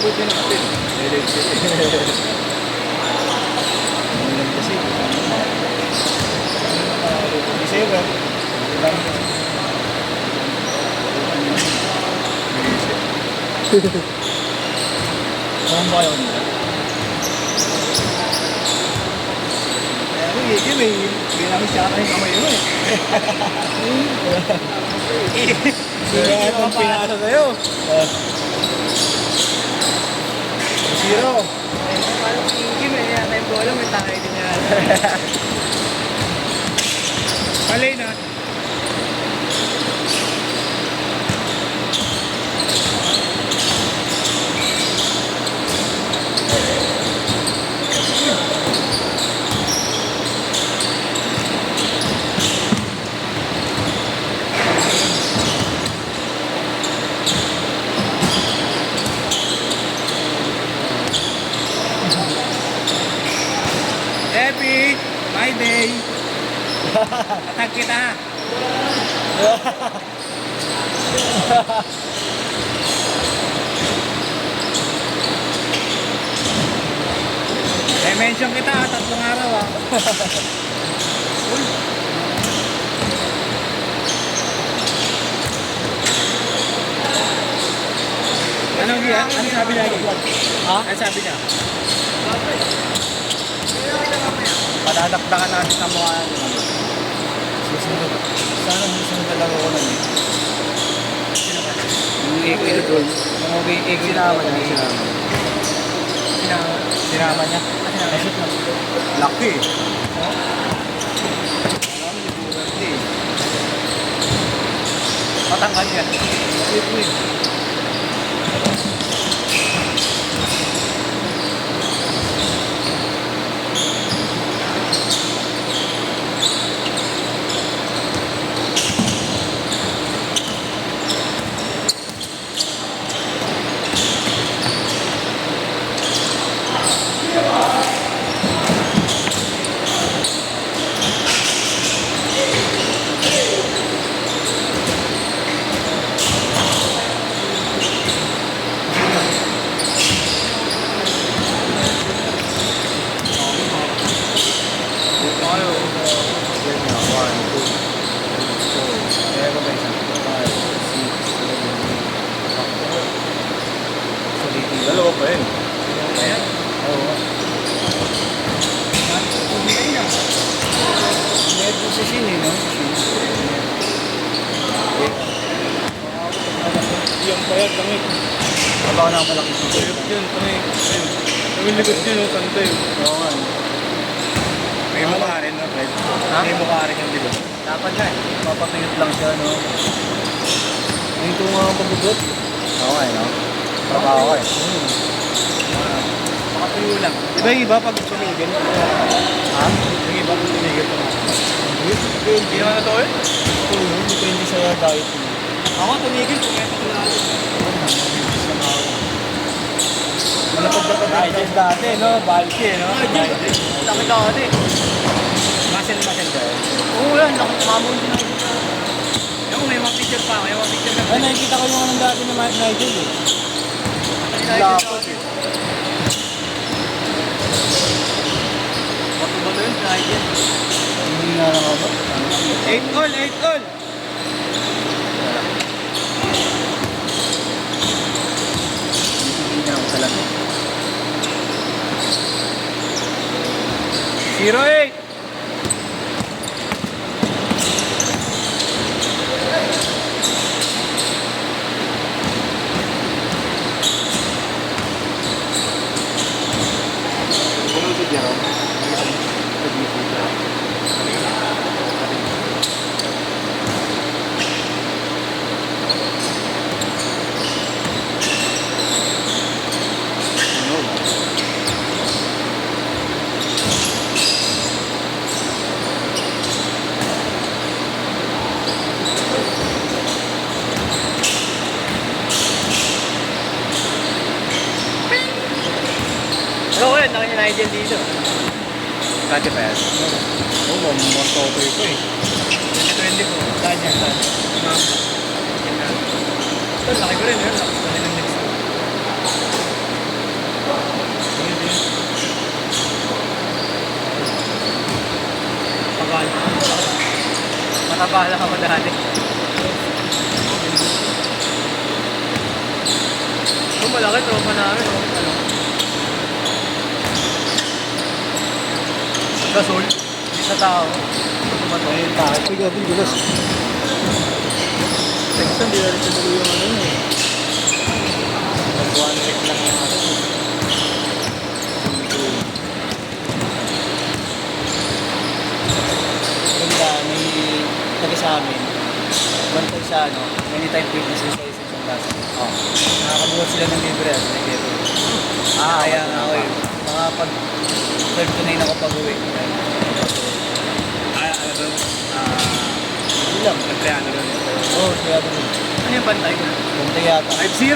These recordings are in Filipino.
buti natin. Electric. Ulan kasi. December. Ulan kasi. Saan ba yun? Hindi, may namin siya na yung kamay mo eh. Hindi akong pinasa sa'yo. Zero. Parang hindi may yata yung bola, may takay din yan. Palay na. Happy my day. Atag kita. mention kita 3 araw ah. Ano niya? Ano sabi niya? Ha? Ano sabi niya? Padadakdakan natin sa mukha niya. Susunod. Sana susunod na lang ako na niya. Yung ikoy na doon. Yung ikoy sinama niya. Sinama niya. Laki. Patanggal yan. Ikoy. Dalawa pa yun. Ayan? Oo. Meron sa sini, no? Yung payag kami. Aba na malaki sa payag yun, kami. Kami likod yun, no? Kantay. Oo nga. May mukha rin, no? May mukha rin yung likod. Dapat nga eh. Papatuyot lang siya, no? Ngayon ito nga pabugot. Oo nga, no? Trabaho ka eh. Makatuyo lang. Diba yung iba pag sumigil? Ha? Yung iba pag sumigil pa naman. Hindi naman na to eh? Hindi ko hindi sa diet. Ako tumigil kung ito ko lang. Malapag-lapag digest dati, no? Balki, no? Laki dati. Muscle dahil. Oo yan, nakamamon din ako. Yung may mga picture pa, may mga picture na. Ay, nakikita ko yung anong dati ni Nigel eh. Lapot eh. Bato-bato yun, Nigel. Hindi nga lang ako. 8 all, 8 all. Hindi na ako talaga. 0-8. Oo, yun, nakin-Nigel dito. Kati pa yan? Oo, mamototoy ko eh. 2020 ko. Saan yan? Saan? Mamba. Ito, laki ko rin yun. Laki ng next ko. Nakabala ako dati. Kung malaki, tropa namin. Oh. Ano? Gasol. Hindi sa tao. Ito ba ito? Ayun, takot. Ay, gabi, gulas. Texan, di na rin sinulo yung ano eh. Nag-one check lang yung ano. Ganda, may taga sa amin. Bantay sa ano, anytime fitness sa isang class. Oh. Nakakabuhat sila ng libre at nag-gero. Kaya nga ako eh. Mga pag 39 ako pag-uwi. Ano doon? Hindi lang. Nagkayano doon. Oo, kaya ba nun? Ano yung bantay ko? Bantay yata. 5-0!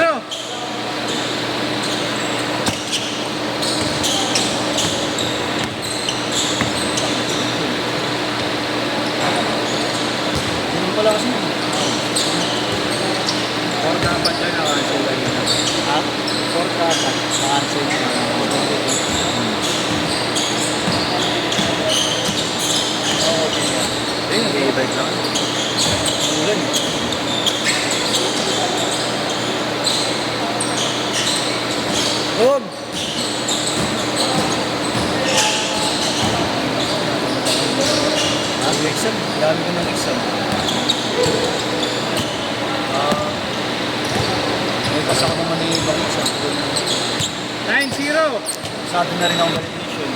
Ganun pala kasi. Or dapat dyan nakancel lang yun. Ha? 4 kata. Nakancel. Oo, okay. Eh, nag-i-bike lang. Ulan. Rob! Exam? Dami ko ng exam. May pasa ko naman yung ibang exam. 9-0! Sabi na rin akong validation.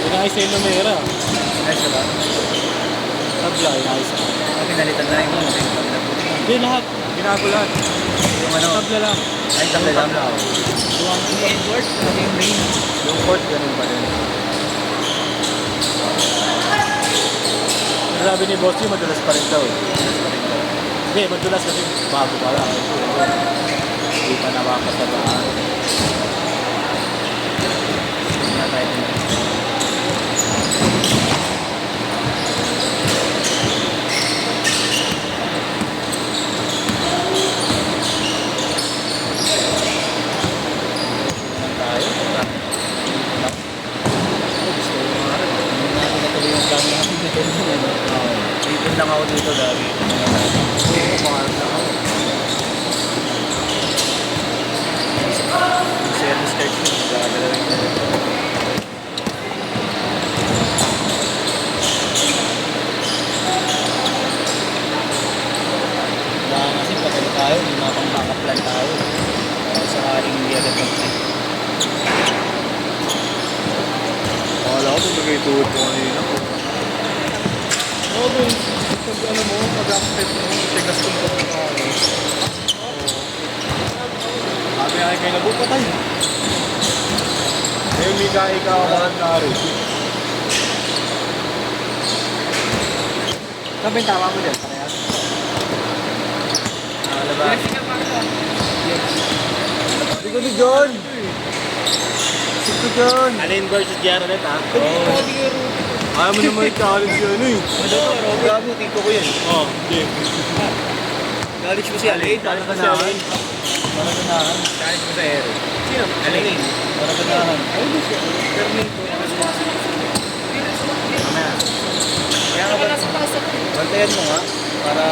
Inayos na yung numera. Ayos na ba? Tabla, inayos na. Pinalitan na rin mo. Hindi, lahat. Binago lahat. Yung ano? Tabla lang. Ay, tabla lang. Yung Edward, ano yung main? Yung court, ganun pa rin. Ang sabi ni Boss yung madulas pa rin daw eh. Hindi, madulas kasi bago pa lang. Hindi pa napapasabaan. Hindi na tayo din. Ipon lang ako dito dahil Oo, pangarap na ako. yung service card ko, nagkakadala rin ko. Kailangan kasi pag ano tayo, may mga pang-backup plan tayo. Sakaling hindi agad mag-trip. Akala ko tumagay tuhod ko kanina. Oo, dun. Pag ano mo, pag-accept mo, tigas kong pagkakano. Sabi nga kayo nabupatay. Ngayon, Mika, ikaw ako ang nari. Sabi yung tama mo dyan, parehas. Nakalabas. Hindi ko ni John. Ito John. Alin versus Jared ha? Oo. Ayaw mo naman i-challenge yun eh. Gago, tito ko yan. Oo, game. College mo si Alain. Challenge mo si Alain. Para ganahan. Challenge mo sa Ero. Sino? Alain. Para ganahan. Mamaya. Kaya ka ba? Bantayan mo nga. Para...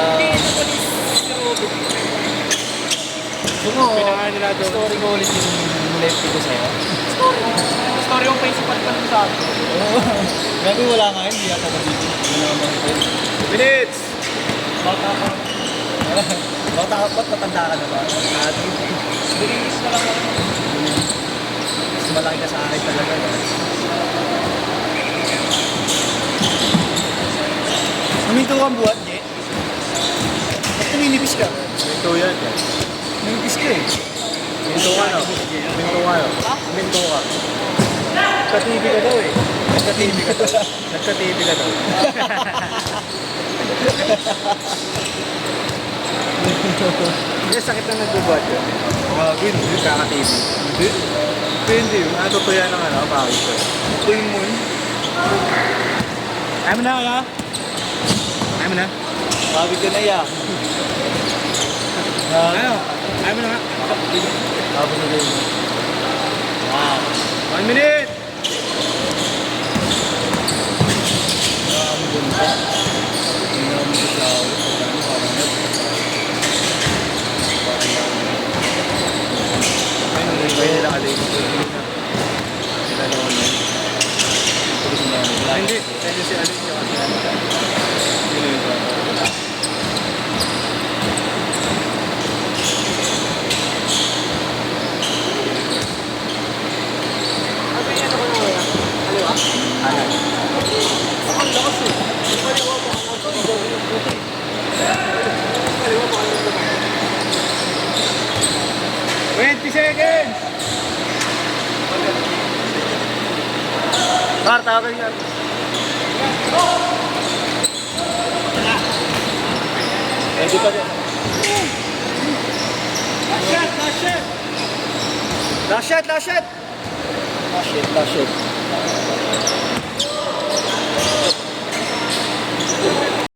Gusto mo, Pinakain nila doon. story ko ulit yung lefty ko sa'yo. Story yung principal pa sa akin. Oo. Gabi wala nga yun, hindi ako mabibig. Hindi naman ako yun. 2 minutes! Bata ka. Bata ka ba't matanda ka na ba? Binilis na lang ako. Mas malaki ka sa akin talaga. Huminto kang buhat, Je. Ba't tuminipis ka? Minto yan. Tuminipis ka eh. Minto ka no? Minto ka no? Minto ka. Nagka-TV ka daw eh. Nagka-TV ka daw. Nagka-TV ka daw. Hindi, sakit na nagbubuhat yun. Gago yun. Nagkaka-TV. Hindi. Hindi. Totoo yan ang ano, pawis ko. Ito yung moon. Ayaw mo na kaya? Ayaw mo na? Sabi ko na ya. Ano? Ayaw mo na nga? Sabi na yun. Wow. 1 minute! Ang ganda. Hindi ako magsasawa. Ayun, nilagay nila alay dito. Sila naman yun. Hindi, kaya si Alin niya kasi ano. Sino yun? Sabi niya na ko na wala. Kaliwa? Ayan. Ang lakas eh. Kaliwa pa ako. Kaliwa pa ako. 20 seconds! Bar, tawag yan. Ready pa din. Last shot! Last shot! Last shot, last shot! Last shot.